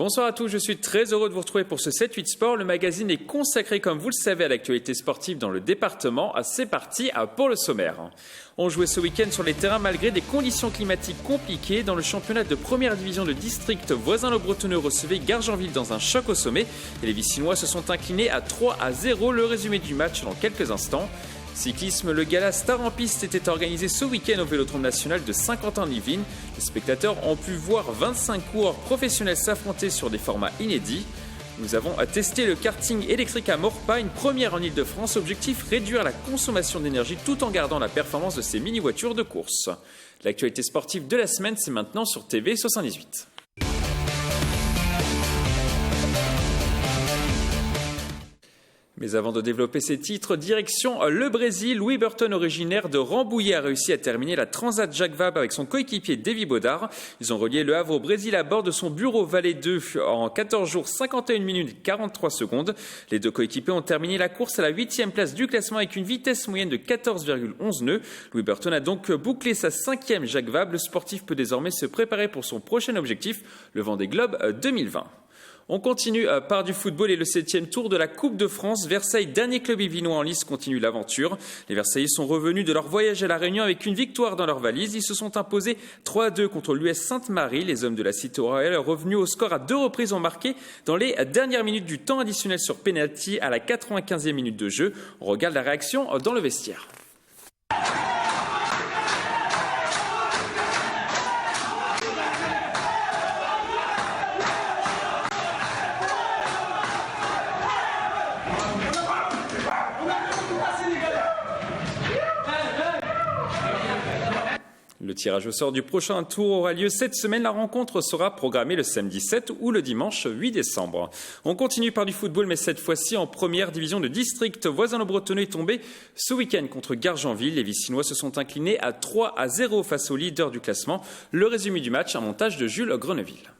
Bonsoir à tous, je suis très heureux de vous retrouver pour ce 7-8 Sport. Le magazine est consacré, comme vous le savez, à l'actualité sportive dans le département. C'est parti pour le sommaire. On jouait ce week-end sur les terrains malgré des conditions climatiques compliquées. Dans le championnat de première division de district, Voisins-le-Bretonneux recevait Gargenville dans un choc au sommet. Et les Vicinois se sont inclinés à 3-0. Le résumé du match dans quelques instants. Cyclisme, le gala Star en piste était organisé ce week-end au Vélodrome national de Saint-Quentin-en-Yvelines. Les spectateurs ont pu voir 25 coureurs professionnels s'affronter sur des formats inédits. Nous avons testé le karting électrique à Maurepas, une première en Ile-de-France. Objectif, réduire la consommation d'énergie tout en gardant la performance de ces mini-voitures de course. L'actualité sportive de la semaine, c'est maintenant sur TV 78. Mais avant de développer ces titres, direction le Brésil. Louis Burton, originaire de Rambouillet, a réussi à terminer la Transat Jacques Vabre avec son coéquipier Davy Baudard. Ils ont relié le Havre au Brésil à bord de son bureau Vallée 2 en 14 jours, 51 minutes et 43 secondes. Les deux coéquipiers ont terminé la course à la 8e place du classement avec une vitesse moyenne de 14,11 nœuds. Louis Burton a donc bouclé sa 5e Jacques Vabre. Le sportif peut désormais se préparer pour son prochain objectif, le Vendée Globe 2020. On continue par du football et le 7e tour de la Coupe de France. Versailles, dernier club yvelinois en lice, continue l'aventure. Les Versaillais sont revenus de leur voyage à La Réunion avec une victoire dans leur valise. Ils se sont imposés 3-2 contre l'US Sainte-Marie. Les hommes de la Cité royale, revenus au score à 2 reprises, ont marqué dans les dernières minutes du temps additionnel sur pénalty à la 95e minute de jeu. On regarde la réaction dans le vestiaire. Le tirage au sort du prochain tour aura lieu cette semaine. La rencontre sera programmée le samedi 7 ou le dimanche 8 décembre. On continue par du football, mais cette fois-ci en première division de district. Voisins-le-Bretonneux est tombé ce week-end contre Gargenville. Les Vicinois se sont inclinés à 3-0 face au leader du classement. Le résumé du match, un montage de Jules Greneville.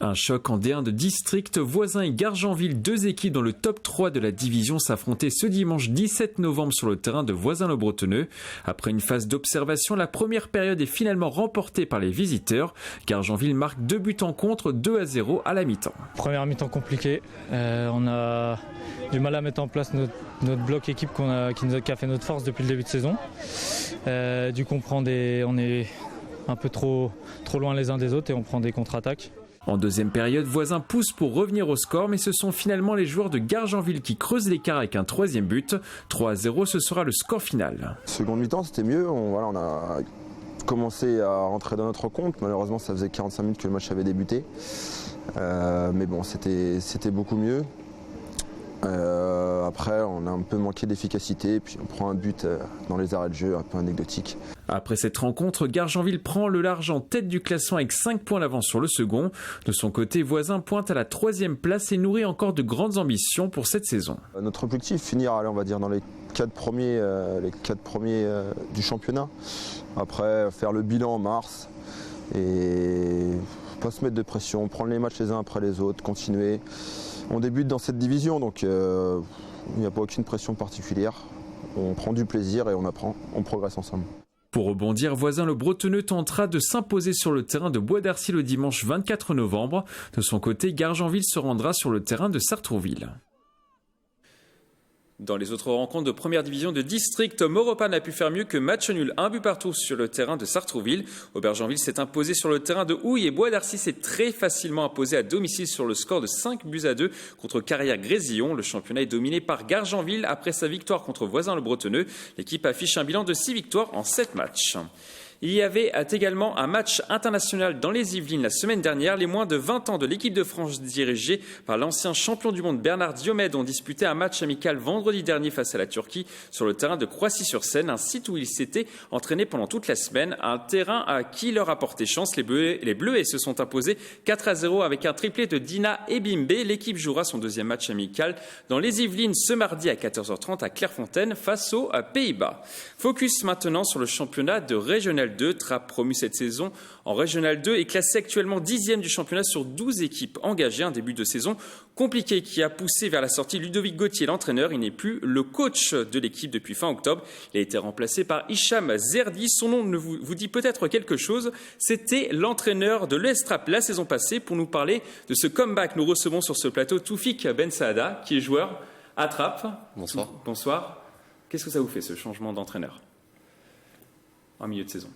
Un choc en D1 de district. Voisins et Gargenville, deux équipes dans le top 3 de la division, s'affrontaient ce dimanche 17 novembre sur le terrain de Voisins-le-Bretonneux. Après une phase d'observation, la première période est finalement remportée par les visiteurs. Gargenville marque 2 buts en contre, 2-0 à la mi-temps. Première mi-temps compliquée. On a du mal à mettre en place notre bloc équipe qui a fait notre force depuis le début de saison. Du coup, on est un peu trop loin les uns des autres et on prend des contre-attaques. En deuxième période, Voisins pousse pour revenir au score, mais ce sont finalement les joueurs de Gargenville qui creusent l'écart avec un 3e but. 3-0, ce sera le score final. Seconde mi-temps, c'était mieux. On a commencé à rentrer dans notre compte. Malheureusement, ça faisait 45 minutes que le match avait débuté. Mais bon, c'était beaucoup mieux. Après, on a un peu manqué d'efficacité, puis on prend un but dans les arrêts de jeu, un peu anecdotique. Après cette rencontre, Gargenville prend le large en tête du classement avec 5 points d'avance sur le second. De son côté, Voisins pointe à la 3e place et nourrit encore de grandes ambitions pour cette saison. Notre objectif, finir, on va dire, dans les 4 premiers, du championnat. Après, faire le bilan en mars et pas se mettre de pression, prendre les matchs les uns après les autres, continuer. On débute dans cette division, donc il n'y a pas aucune pression particulière. On prend du plaisir et on apprend, on progresse ensemble. Pour rebondir, Voisins-le-Bretonneux tentera de s'imposer sur le terrain de Bois d'Arcy le dimanche 24 novembre. De son côté, Gargenville se rendra sur le terrain de Sartrouville. Dans les autres rencontres de première division de district, Maurepas n'a pu faire mieux que match nul, 1 but partout sur le terrain de Sartrouville. Aubergenville s'est imposé sur le terrain de Houille et Bois d'Arcy s'est très facilement imposé à domicile sur le score de 5-2 contre Carrière-Grésillon. Le championnat est dominé par Gargenville après sa victoire contre Voisins-le-Bretonneux. L'équipe affiche un bilan de 6 victoires en 7 matchs. Il y avait également un match international dans les Yvelines la semaine dernière. Les moins de 20 ans de l'équipe de France dirigée par l'ancien champion du monde Bernard Diomède ont disputé un match amical vendredi dernier face à la Turquie sur le terrain de Croissy-sur-Seine, un site où ils s'étaient entraînés pendant toute la semaine. Un terrain qui leur a porté chance. Les Bleuets se sont imposés 4-0 avec un triplé de Dina Ebimbe. L'équipe jouera son deuxième match amical dans les Yvelines ce mardi à 14h30 à Clairefontaine face aux Pays-Bas. Focus maintenant sur le championnat de Régional Régional 2. Trappes promu cette saison en Régional 2 est classé actuellement 10e du championnat sur 12 équipes engagées. Un début de saison compliqué qui a poussé vers la sortie Ludovic Gauthier, l'entraîneur. Il n'est plus le coach de l'équipe depuis fin octobre. Il a été remplacé par Hicham Zerdi. Son nom ne vous dit peut-être quelque chose. C'était l'entraîneur de l'ES Trappes la saison passée. Pour nous parler de ce comeback, nous recevons sur ce plateau Toufik Ben Saada, qui est joueur à Trappes. Bonsoir. Bonsoir. Qu'est-ce que ça vous fait, ce changement d'entraîneur en milieu de saison?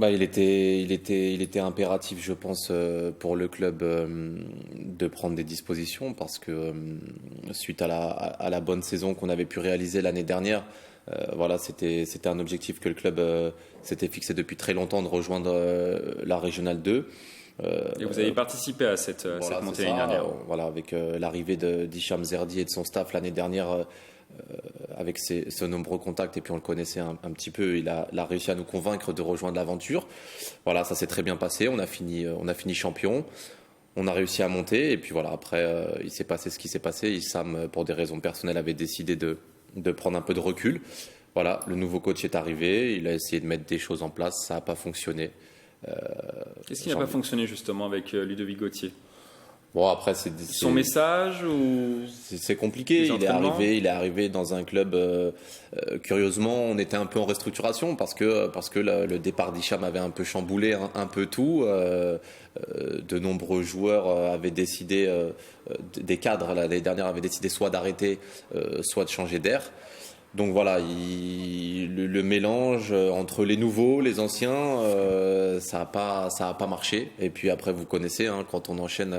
Il était impératif, je pense, pour le club de prendre des dispositions parce que suite à la bonne saison qu'on avait pu réaliser l'année dernière, c'était un objectif que le club s'était fixé depuis très longtemps de rejoindre la Régionale 2. Et vous avez participé à cette montée l'année dernière. Avec l'arrivée d'Hicham Zerdi et de son staff l'année dernière, avec ses nombreux contacts, et puis on le connaissait un petit peu, il a réussi à nous convaincre de rejoindre l'aventure. Voilà, ça s'est très bien passé, on a fini champion, on a réussi à monter, et puis voilà, après il s'est passé ce qui s'est passé. Hicham, pour des raisons personnelles, avait décidé de prendre un peu de recul. Voilà, le nouveau coach est arrivé, il a essayé de mettre des choses en place, ça n'a pas fonctionné. Qu'est-ce qui n'a pas fonctionné justement avec Ludovic Gauthier? Bon, après, son message ou c'est compliqué. Il est arrivé dans un club. Curieusement, on était un peu en restructuration parce que le départ d'Hicham avait un peu chamboulé un peu tout. De nombreux joueurs avaient décidé, des cadres l'année dernière avaient décidé soit d'arrêter, soit de changer d'air. Donc voilà, le mélange entre les nouveaux, les anciens, ça a pas marché. Et puis après, vous connaissez, quand on enchaîne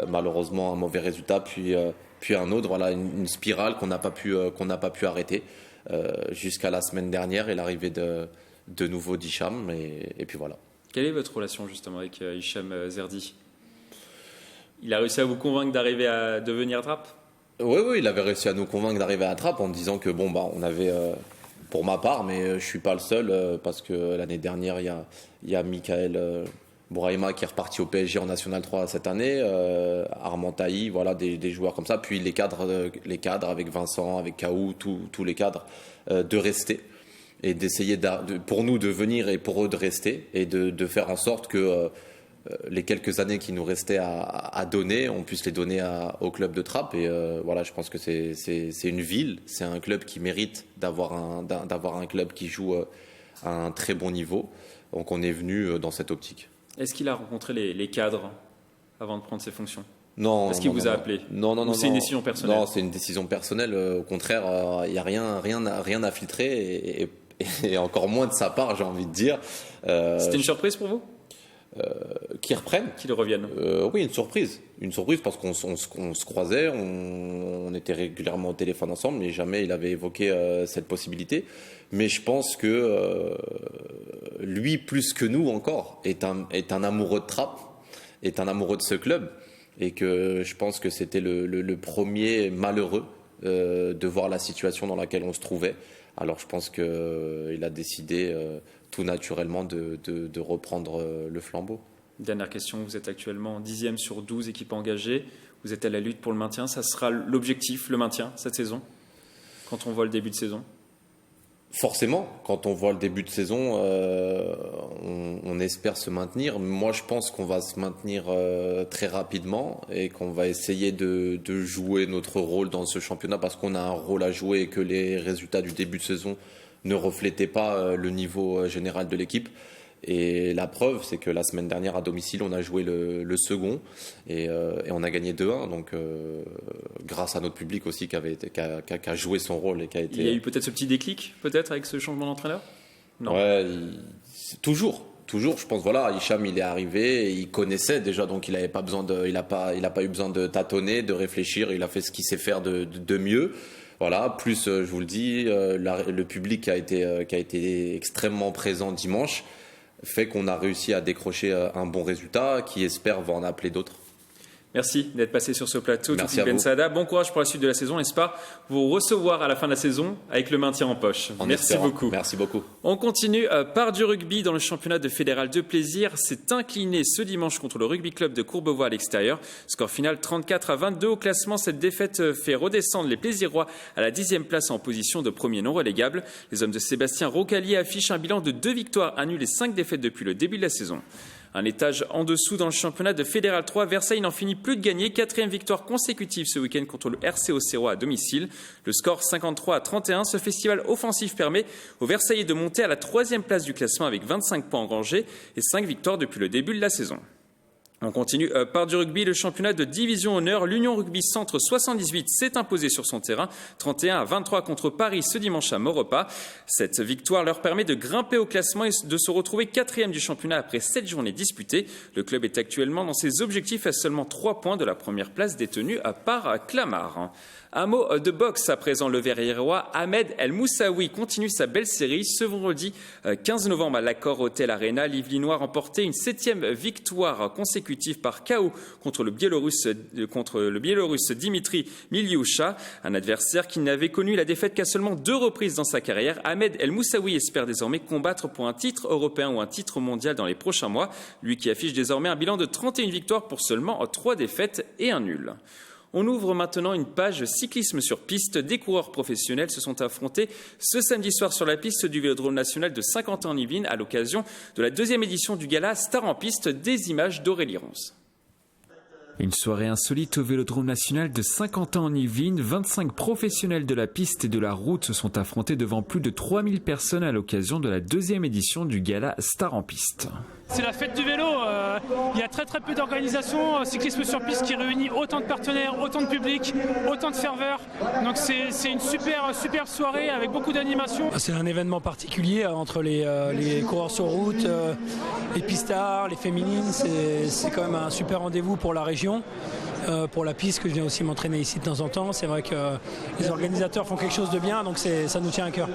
malheureusement un mauvais résultat, puis un autre, voilà, une spirale qu'on n'a pas pu arrêter jusqu'à la semaine dernière et l'arrivée de nouveau d'Hicham. Et puis voilà. Quelle est votre relation justement avec Hicham Zerdi? Il a réussi à vous convaincre d'arriver à devenir Trappes? Oui, il avait réussi à nous convaincre d'arriver à Trappes en disant que on avait, pour ma part, mais je suis pas le seul parce que l'année dernière il y a Michael Bouraïma qui est reparti au PSG en National 3 cette année, Armand Tailly, voilà des joueurs comme ça, puis les cadres avec Vincent, avec Kaou, tous les cadres de rester et d'essayer pour nous de venir et pour eux de rester et de faire en sorte que les quelques années qui nous restaient à donner, on puisse les donner au club de Trappes. Et voilà, je pense que c'est une ville, c'est un club qui mérite d'avoir un club qui joue à un très bon niveau. Donc on est venu dans cette optique. Est-ce qu'il a rencontré les cadres avant de prendre ses fonctions? Non. Est-ce qu'il vous a appelé? Non. C'est une décision personnelle? Non, c'est une décision personnelle. Au contraire, il n'y a rien à filtrer et encore moins de sa part, j'ai envie de dire. C'était une surprise pour vous? Qui reprennent, qu'ils reviennent. Oui, une surprise parce qu'on se croisait, on était régulièrement au téléphone ensemble, mais jamais il avait évoqué cette possibilité. Mais je pense que lui, plus que nous encore, est un amoureux de Trappes, est un amoureux de ce club, et que je pense que c'était le premier malheureux de voir la situation dans laquelle on se trouvait. Alors je pense qu'il a décidé tout naturellement de reprendre le flambeau. Dernière question, vous êtes actuellement 10e sur 12 équipes engagées. Vous êtes à la lutte pour le maintien. Ça sera l'objectif, le maintien, cette saison, quand on voit le début de saison? Forcément, quand on voit le début de saison, on espère se maintenir. Moi, je pense qu'on va se maintenir très rapidement et qu'on va essayer de jouer notre rôle dans ce championnat parce qu'on a un rôle à jouer et que les résultats du début de saison ne reflétaient pas le niveau général de l'équipe. Et la preuve, c'est que la semaine dernière, à domicile, on a joué le second et on a gagné 2-1. Donc, grâce à notre public aussi qui a joué son rôle et qui a été... Il y a eu peut-être ce petit déclic, peut-être, avec ce changement d'entraîneur? Non. Ouais, toujours, je pense. Voilà, Hicham, il est arrivé, et il connaissait déjà, donc il n'a pas eu besoin de tâtonner, de réfléchir. Il a fait ce qu'il sait faire de mieux. Voilà, plus, je vous le dis, le public qui a été extrêmement présent dimanche fait qu'on a réussi à décrocher un bon résultat, qui espère va en appeler d'autres. Merci d'être passé sur ce plateau, Merci Toufic à vous. Bensahada. Bon courage pour la suite de la saison. On espère vous recevoir à la fin de la saison avec le maintien en poche. Merci beaucoup. Merci beaucoup. On continue par du rugby dans le championnat de Fédéral de Plaisir. C'est incliné ce dimanche contre le rugby club de Courbevoie à l'extérieur. Score final 34-22 au classement. Cette défaite fait redescendre les Plaisirois à la 10e place en position de premier non relégable. Les hommes de Sébastien Rocalier affichent un bilan de 2 victoires, 1 nul et 5 défaites depuis le début de la saison. Un étage en dessous dans le championnat de Fédéral 3, Versailles n'en finit plus de gagner. 4e victoire consécutive ce week-end contre le RC Auxerrois à domicile. Le score 53-31, ce festival offensif permet aux Versaillais de monter à la 3e place du classement avec 25 points engrangés et 5 victoires depuis le début de la saison. On continue par du rugby, le championnat de division honneur. L'Union Rugby Centre 78 s'est imposé sur son terrain 31-23 contre Paris ce dimanche à Maurepas. Cette victoire leur permet de grimper au classement et de se retrouver 4e du championnat après 7 journées disputées. Le club est actuellement dans ses objectifs à seulement 3 points de la première place détenue par Clamart. Un mot de boxe à présent. Le Verriérois Ahmed El Moussaoui continue sa belle série. Ce vendredi 15 novembre à l'Accor Hotel Arena, l'Yvelinois a remporté une 7e victoire consécutive par KO contre le Biélorusse Dimitri Milioucha, un adversaire qui n'avait connu la défaite qu'à seulement 2 reprises dans sa carrière. Ahmed El Moussaoui espère désormais combattre pour un titre européen ou un titre mondial dans les prochains mois. Lui qui affiche désormais un bilan de 31 victoires pour seulement 3 défaites et un nul. On ouvre maintenant une page cyclisme sur piste. Des coureurs professionnels se sont affrontés ce samedi soir sur la piste du Vélodrome national de Saint-Quentin-en-Yvelines à l'occasion de la 2e édition du gala Star en piste. Des images d'Aurélie Ronze. Une soirée insolite au Vélodrome national de Saint-Quentin-en-Yvelines. 25 professionnels de la piste et de la route se sont affrontés devant plus de 3000 personnes à l'occasion de la 2e édition du gala Star en piste. C'est la fête du vélo, il y a très peu d'organisations cyclisme sur piste qui réunit autant de partenaires, autant de public, autant de ferveur. Donc c'est une super soirée avec beaucoup d'animation. C'est un événement particulier entre les coureurs sur route, les pistards, les féminines. C'est quand même un super rendez-vous pour la région. Pour la piste que je viens aussi m'entraîner ici de temps en temps. C'est vrai que les organisateurs font quelque chose de bien, donc ça nous tient à cœur.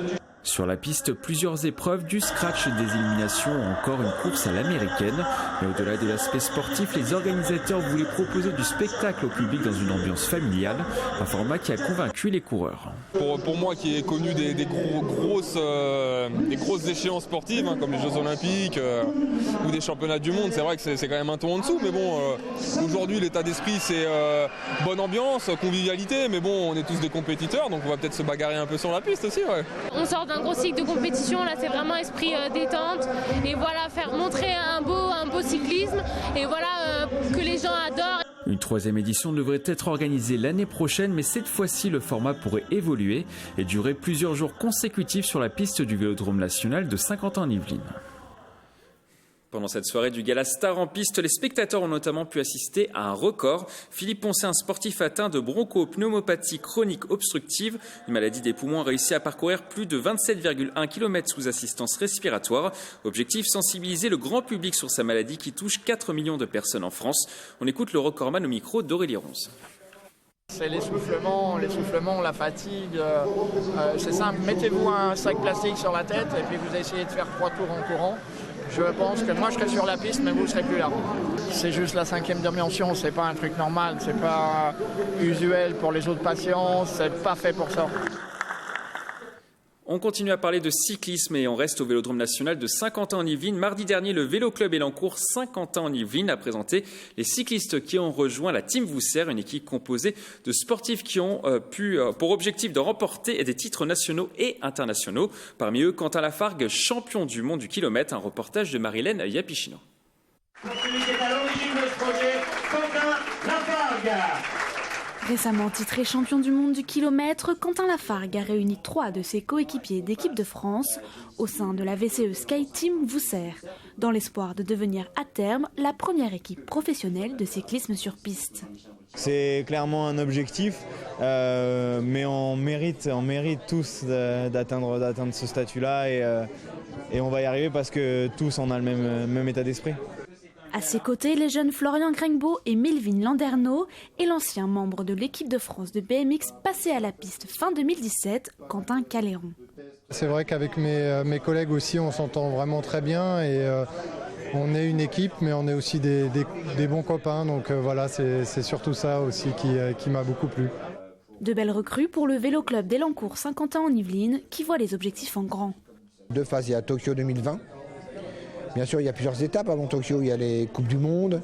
Sur la piste, plusieurs épreuves, du scratch et des éliminations ou encore une course à l'américaine. Mais au-delà de l'aspect sportif, les organisateurs voulaient proposer du spectacle au public dans une ambiance familiale, un format qui a convaincu les coureurs. Pour moi qui ai connu des grosses échéances sportives, hein, comme les Jeux Olympiques ou des championnats du monde, c'est vrai que c'est quand même un ton en dessous. Mais bon, aujourd'hui l'état d'esprit c'est bonne ambiance, convivialité, mais bon, on est tous des compétiteurs, donc on va peut-être se bagarrer un peu sur la piste aussi. Ouais. On sort d'un gros cycle de compétition, là c'est vraiment esprit détente et voilà, faire montrer un beau cyclisme et voilà que les gens adorent. Une 3e édition devrait être organisée l'année prochaine, mais cette fois-ci le format pourrait évoluer et durer plusieurs jours consécutifs sur la piste du Vélodrome national de Saint-Quentin-en-Yvelines. Pendant cette soirée du gala Star en piste, les spectateurs ont notamment pu assister à un record. Philippe Poncet, un sportif atteint de bronchopneumopathie chronique obstructive, une maladie des poumons, a réussi à parcourir plus de 27,1 km sous assistance respiratoire. Objectif, sensibiliser le grand public sur sa maladie qui touche 4 millions de personnes en France. On écoute le recordman au micro d'Aurélie Ronze. C'est l'essoufflement, la fatigue, c'est simple. Mettez-vous un sac plastique sur la tête et puis vous essayez de faire 3 tours en courant. Je pense que moi je serai sur la piste mais vous ne serez plus là. C'est juste la 5e dimension, c'est pas un truc normal, c'est pas usuel pour les autres patients, c'est pas fait pour ça. On continue à parler de cyclisme et on reste au Vélodrome national de Saint-Quentin-en-Yvelines. Mardi dernier, le Vélo Club Elancourt Saint-Quentin-en-Yvelines a présenté les cyclistes qui ont rejoint la Team Vousser, une équipe composée de sportifs qui ont pu pour objectif de remporter des titres nationaux et internationaux. Parmi eux, Quentin Lafargue, champion du monde du kilomètre, un reportage de Marilène Yapichino. Celui qui est à l'origine de ce projet, Quentin Lafargue. Récemment titré champion du monde du kilomètre, Quentin Lafargue a réuni 3 de ses coéquipiers d'équipe de France au sein de la VCE Sky Team Vousser, dans l'espoir de devenir à terme la première équipe professionnelle de cyclisme sur piste. C'est clairement un objectif, mais on mérite tous d'atteindre ce statut-là et on va y arriver parce que tous on a le même état d'esprit. À ses côtés, les jeunes Florian Grengbeau et Melvin Landerneau et l'ancien membre de l'équipe de France de BMX passé à la piste fin 2017, Quentin Caléron. C'est vrai qu'avec mes collègues aussi, on s'entend vraiment très bien et on est une équipe, mais on est aussi des bons copains. Donc voilà, c'est surtout ça aussi qui m'a beaucoup plu. De belles recrues pour le Vélo Club d'Elancourt Saint-Quentin en Yvelines qui voit les objectifs en grand. 2 phases, il y a Tokyo 2020. Bien sûr, il y a plusieurs étapes avant Tokyo. Il y a les Coupes du Monde,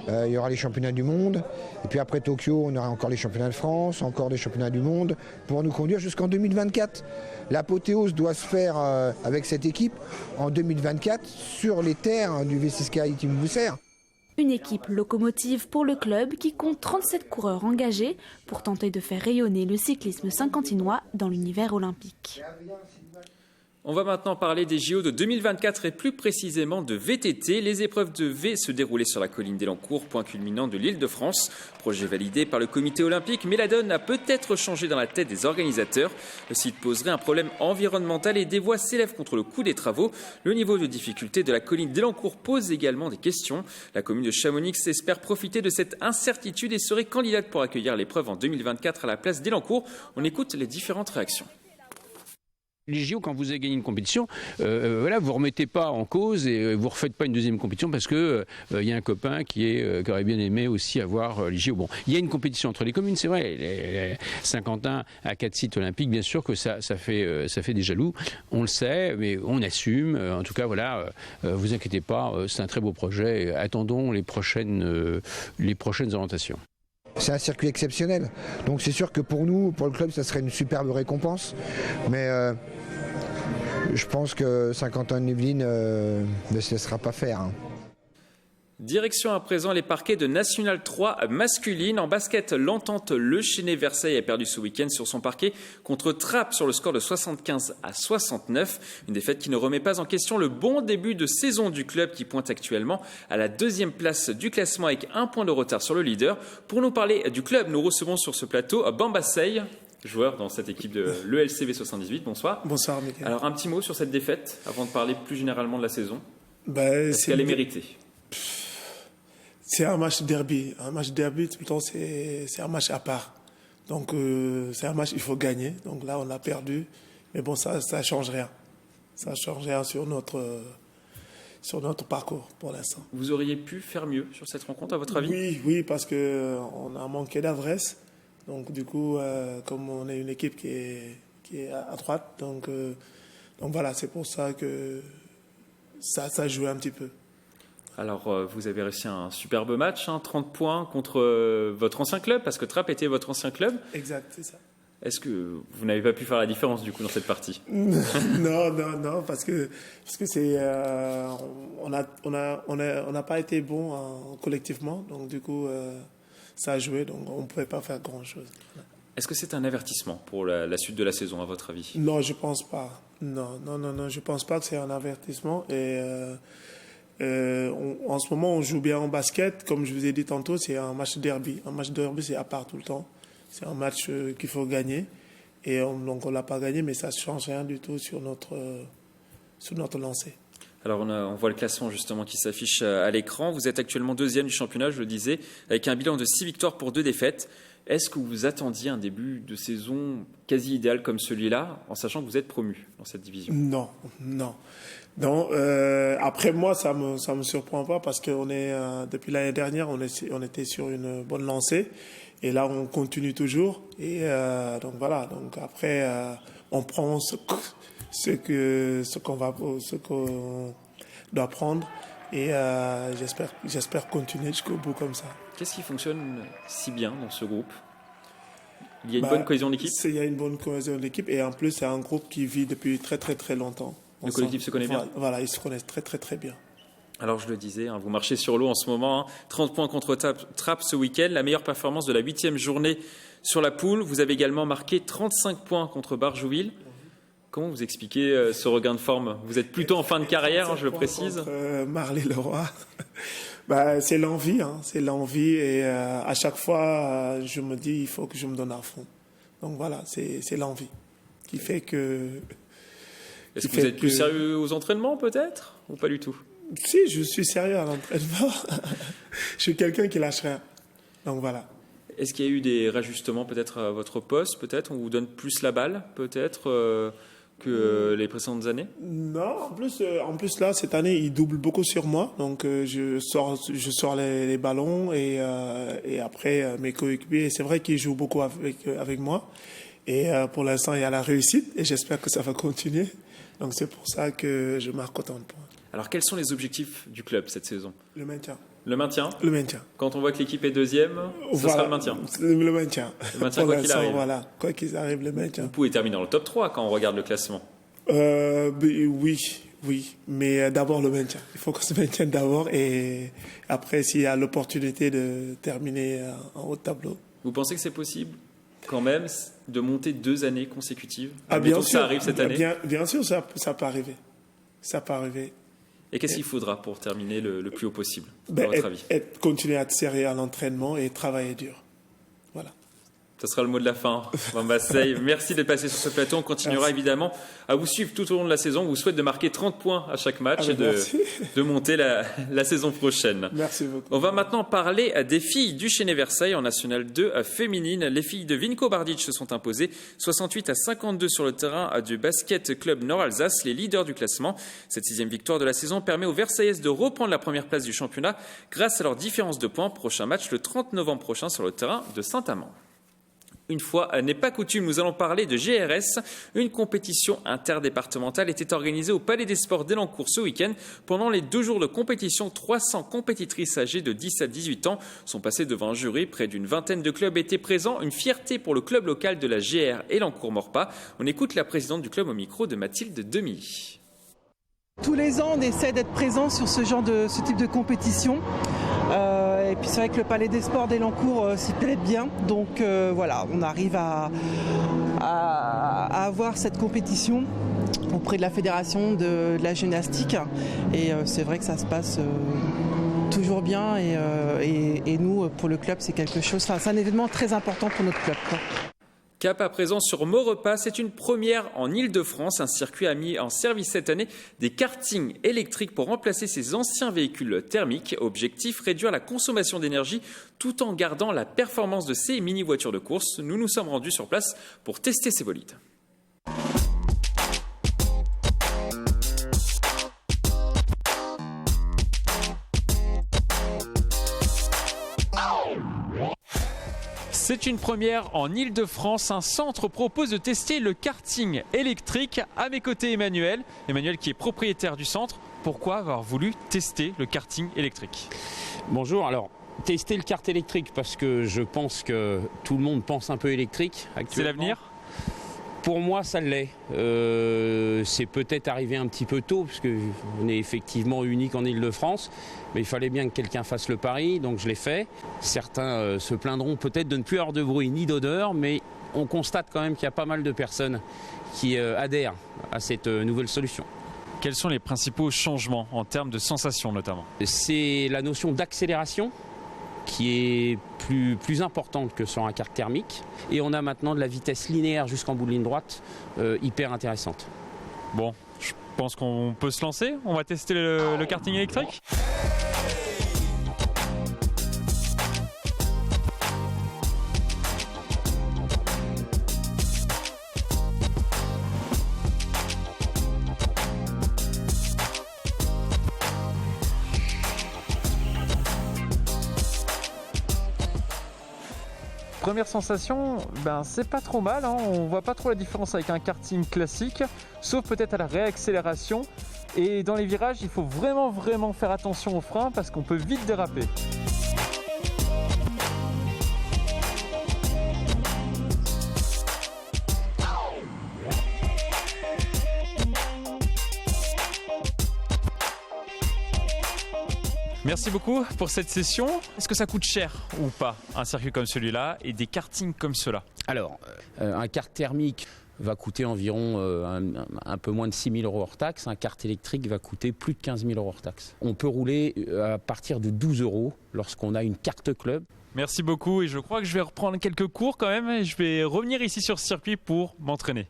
il y aura les championnats du monde. Et puis après Tokyo, on aura encore les championnats de France, encore des championnats du monde pour nous conduire jusqu'en 2024. L'apothéose doit se faire avec cette équipe en 2024 sur les terres du V6 Sky Team Vousser. Une équipe locomotive pour le club qui compte 37 coureurs engagés pour tenter de faire rayonner le cyclisme saint-quentinois dans l'univers olympique. On va maintenant parler des JO de 2024 et plus précisément de VTT. Les épreuves de V se déroulaient sur la colline d'Elancourt, point culminant de l'Île-de-France. Projet validé par le comité olympique, mais la donne a peut-être changé dans la tête des organisateurs. Le site poserait un problème environnemental et des voix s'élèvent contre le coût des travaux. Le niveau de difficulté de la colline d'Elancourt pose également des questions. La commune de Chamonix espère profiter de cette incertitude et serait candidate pour accueillir l'épreuve en 2024 à la place d'Elancourt. On écoute les différentes réactions. Les JO, quand vous avez gagné une compétition, voilà, vous ne remettez pas en cause et vous ne refaites pas une deuxième compétition parce que y a un copain qui aurait bien aimé aussi avoir les JO. Bon, il y a une compétition entre les communes, c'est vrai. Saint-Quentin a 4 sites olympiques, bien sûr que ça fait des jaloux. On le sait, mais on assume. En tout cas, voilà, vous inquiétez pas, c'est un très beau projet. Attendons les prochaines orientations. C'est un circuit exceptionnel. Donc c'est sûr que pour nous, pour le club, ça serait une superbe récompense. Mais je pense que Saint-Quentin-en-Yvelines ne se laissera pas faire. Direction à présent les parquets de National 3 masculine. En basket, l'entente Le Chesnay-Versailles a perdu ce week-end sur son parquet contre Trappes sur le score de 75-69. Une défaite qui ne remet pas en question le bon début de saison du club qui pointe actuellement à la 2e place du classement avec 1 point de retard sur le leader. Pour nous parler du club, nous recevons sur ce plateau Bamba Sey, joueur dans cette équipe de l'ELCV 78. Bonsoir. Bonsoir, Mickaël. Alors un petit mot sur cette défaite avant de parler plus généralement de la saison. Est-ce qu'elle est méritée ? C'est un match derby. Un match derby, plutôt, c'est un match à part. Donc, c'est un match il faut gagner. Donc là, on a perdu. Mais bon, ça ne change rien. Ça ne change rien sur notre parcours pour l'instant. Vous auriez pu faire mieux sur cette rencontre, à votre avis ? Oui, parce qu'on a manqué d'adresse. Donc, du coup, comme on est une équipe qui est à droite, donc voilà, c'est pour ça que ça joue un petit peu. Alors, vous avez réussi un superbe match, 30 points contre votre ancien club, parce que Trappes était votre ancien club. Exact, c'est ça. Est-ce que vous n'avez pas pu faire la différence, du coup, dans cette partie ? Non, parce que c'est, on n'a pas été bon collectivement, donc du coup, ça a joué, donc on ne pouvait pas faire grand-chose. Est-ce que c'est un avertissement pour la suite de la saison, à votre avis ? Non, je ne pense pas. Non, je ne pense pas que c'est un avertissement. Et en ce moment, on joue bien en basket. Comme je vous ai dit tantôt, c'est un match derby. Un match derby, c'est à part tout le temps. C'est un match qu'il faut gagner. Et donc, on ne l'a pas gagné, mais ça ne change rien du tout sur notre lancée. Alors, on voit le classement justement qui s'affiche à l'écran. Vous êtes actuellement 2e du championnat, je le disais, avec un bilan de 6 victoires pour 2 défaites. Est-ce que vous attendiez un début de saison quasi idéal comme celui-là, en sachant que vous êtes promu dans cette division ? Non. Après moi, ça me surprend pas parce que depuis l'année dernière, on était sur une bonne lancée et là on continue toujours et donc voilà. Donc après, on prend ce qu'on doit prendre et j'espère continuer jusqu'au bout comme ça. Qu'est-ce qui fonctionne si bien dans ce groupe ? Il y a une bonne cohésion d'équipe ? Il y a une bonne cohésion d'équipe et en plus c'est un groupe qui vit depuis très très très longtemps. Le collectif se connaît bien ? Voilà, ils se connaissent très très très bien. Alors je le disais, vous marchez sur l'eau en ce moment, 30 points contre Trappes ce week-end, la meilleure performance de la 8e journée sur la poule. Vous avez également marqué 35 points contre Barjouville. Comment vous expliquez ce regain de forme ? Vous êtes plutôt en fin de carrière, je le précise. Marly-le-Roi, c'est l'envie. C'est l'envie et à chaque fois, je me dis il faut que je me donne à fond. Donc voilà, c'est l'envie qui fait que... Est-ce que vous êtes plus sérieux aux entraînements peut-être ou pas du tout ? Si, je suis sérieux à l'entraînement. Je suis quelqu'un qui lâche rien. Donc voilà. Est-ce qu'il y a eu des réajustements peut-être à votre poste ? Peut-être on vous donne plus la balle ? Peut-être que les précédentes années? Non, en plus là, cette année, il double beaucoup sur moi. Donc, je sors les ballons et après, mes coéquipiers, c'est vrai qu'ils jouent beaucoup avec moi. Et pour l'instant, il y a la réussite et j'espère que ça va continuer. Donc, c'est pour ça que je marque autant de points. Alors, quels sont les objectifs du club cette saison? Le maintien. Le maintien? Le maintien. Quand on voit que l'équipe est deuxième, ce sera le maintien? Le maintien. Le maintien, quoi qu'il arrive. Voilà, quoi qu'il arrive, le maintien. Vous pouvez terminer dans le top 3 quand on regarde le classement. Oui, mais d'abord le maintien. Il faut qu'on se maintienne d'abord et après, s'il y a l'opportunité de terminer en haut de tableau. Vous pensez que c'est possible quand même de monter 2 années consécutives? Bien sûr, ça arrive cette année. Bien sûr, ça peut arriver. Ça peut arriver. Et qu'est-ce qu'il faudra pour terminer le plus haut possible, à votre avis? Continuer à être sérieux à l'entraînement et travailler dur. Voilà. Ce sera le mot de la fin. Bamba Seye, merci d'être passé sur ce plateau. On continuera évidemment à vous suivre tout au long de la saison. On vous souhaite de marquer 30 points à chaque match et de monter la saison prochaine. Merci beaucoup. On va maintenant parler des filles du Chesnay-Versailles en National 2 féminine. Les filles de Vinko Bardic se sont imposées 68-52 sur le terrain du Basket Club Nord-Alsace, les leaders du classement. Cette 6e victoire de la saison permet aux Versaillaises de reprendre la première place du championnat grâce à leur différence de points. Prochain match le 30 novembre prochain sur le terrain de Saint-Amand. Une fois n'est pas coutume, nous allons parler de GRS. Une compétition interdépartementale était organisée au Palais des Sports d'Elancourt ce week-end. Pendant les 2 jours de compétition, 300 compétitrices âgées de 10 à 18 ans sont passées devant un jury. Près d'une vingtaine de clubs étaient présents. Une fierté pour le club local de la GR Elancourt-Morpas. On écoute la présidente du club au micro de Mathilde Demilly. Tous les ans, on essaie d'être présent sur ce type de compétition. Et puis c'est vrai que le Palais des Sports d'Elancourt s'y plaît bien. Donc voilà, on arrive à avoir cette compétition auprès de la fédération de la gymnastique. Et c'est vrai que ça se passe toujours bien. Et nous, pour le club, c'est quelque chose. C'est un événement très important pour notre club, quoi. Cap à présent sur Maurepas, c'est une première en Ile-de-France. Un circuit a mis en service cette année des kartings électriques pour remplacer ses anciens véhicules thermiques. Objectif, réduire la consommation d'énergie tout en gardant la performance de ces mini-voitures de course. Nous nous sommes rendus sur place pour tester ces bolides. C'est une première en Ile-de-France. Un centre propose de tester le karting électrique. À mes côtés, Emmanuel. Emmanuel qui est propriétaire du centre. Pourquoi avoir voulu tester le karting électrique? Bonjour, alors tester le kart électrique parce que je pense que tout le monde pense un peu électrique actuellement. C'est l'avenir? Pour moi, ça l'est. C'est peut-être arrivé un petit peu tôt, parce qu'on est effectivement unique en Ile-de-France, mais il fallait bien que quelqu'un fasse le pari, donc je l'ai fait. Certains se plaindront peut-être de ne plus avoir de bruit ni d'odeur, mais on constate quand même qu'il y a pas mal de personnes qui adhèrent à cette nouvelle solution. Quels sont les principaux changements en termes de sensations notamment? C'est la notion d'accélération qui est plus importante que sur un kart thermique. Et on a maintenant de la vitesse linéaire jusqu'en bout de ligne droite, hyper intéressante. Bon, je pense qu'on peut se lancer. On va tester le karting électrique. Première sensation, c'est pas trop mal, hein. On voit pas trop la différence avec un karting classique, sauf peut-être à la réaccélération. Et dans les virages, il faut vraiment faire attention aux freins parce qu'on peut vite déraper. Merci beaucoup pour cette session. Est-ce que ça coûte cher ou pas, un circuit comme celui-là et des kartings comme cela? Alors, un kart thermique va coûter environ un peu moins de 6 000 € hors taxe. Un kart électrique va coûter plus de 15 000 € hors taxe. On peut rouler à partir de 12 € lorsqu'on a une carte club. Merci beaucoup et je crois que je vais reprendre quelques cours quand même et je vais revenir ici sur ce circuit pour m'entraîner.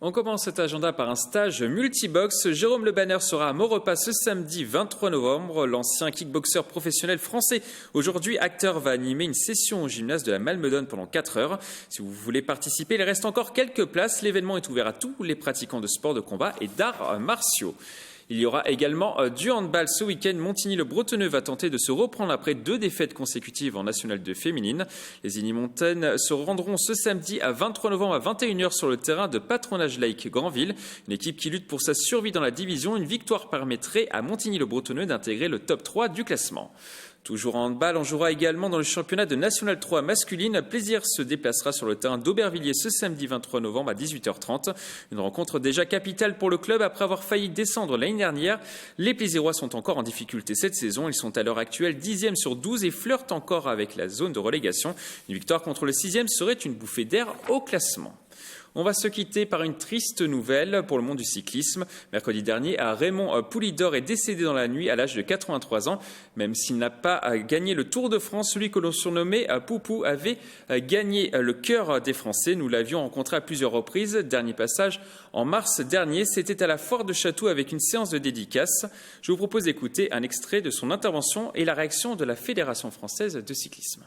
On On commence cet agenda par un stage multibox. Jérôme Le Banner sera à Maurepas ce samedi 23 novembre. L'ancien kickboxer professionnel français, aujourd'hui acteur, va animer une session au gymnase de la Malmedonne pendant 4 heures. Si vous voulez participer, il reste encore quelques places. L'événement est ouvert à tous les pratiquants de sport de combat et d'arts martiaux. Il y aura également du handball ce week-end. Montigny-le-Bretonneux va tenter de se reprendre après 2 défaites consécutives en National 2 féminine. Les Illymontaines se rendront ce samedi à 23 novembre à 21h sur le terrain de Patronage Lake Granville. Une équipe qui lutte pour sa survie dans la division. Une victoire permettrait à Montigny-le-Bretonneux d'intégrer le top 3 du classement. Toujours en handball, on jouera également dans le championnat de National 3 masculine. Plaisir se déplacera sur le terrain d'Aubervilliers ce samedi 23 novembre à 18h30. Une rencontre déjà capitale pour le club après avoir failli descendre l'année dernière. Les Plaisirois sont encore en difficulté cette saison. Ils sont à l'heure actuelle 10e sur 12 et flirtent encore avec la zone de relégation. Une victoire contre le 6e serait une bouffée d'air au classement. On va se quitter par une triste nouvelle pour le monde du cyclisme. Mercredi dernier, Raymond Poulidor est décédé dans la nuit à l'âge de 83 ans. Même s'il n'a pas gagné le Tour de France, celui que l'on surnommait Poupou avait gagné le cœur des Français. Nous l'avions rencontré à plusieurs reprises. Dernier passage en mars dernier, c'était à la Foire de Château avec une séance de dédicace. Je vous propose d'écouter un extrait de son intervention et la réaction de la Fédération française de cyclisme.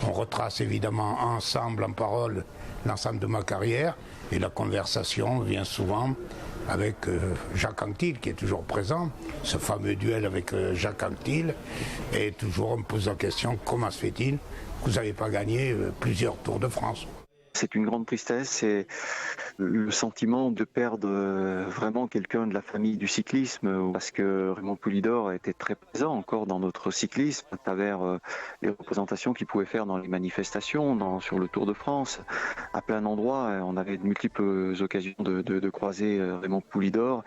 On retrace évidemment ensemble, en parole, l'ensemble de ma carrière et la conversation vient souvent avec Jacques Anquetil qui est toujours présent, ce fameux duel avec Jacques Anquetil, et toujours on me pose la question, comment se fait-il que vous n'avez pas gagné plusieurs Tours de France ? C'est une grande tristesse, c'est le sentiment de perdre vraiment quelqu'un de la famille du cyclisme, parce que Raymond Poulidor était très présent encore dans notre cyclisme à travers les représentations qu'il pouvait faire dans les manifestations, sur le Tour de France, à plein d'endroits. On avait de multiples occasions de croiser Raymond Poulidor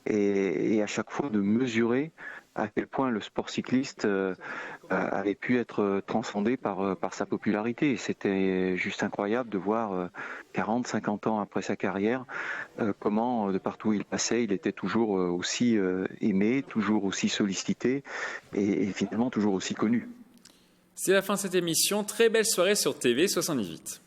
et à chaque fois de mesurer à quel point le sport cycliste avait pu être transcendé par sa popularité. C'était juste incroyable de voir 40, 50 ans après sa carrière, comment de partout où il passait, il était toujours aussi aimé, toujours aussi sollicité et finalement toujours aussi connu. C'est la fin de cette émission. Très belle soirée sur TV 78.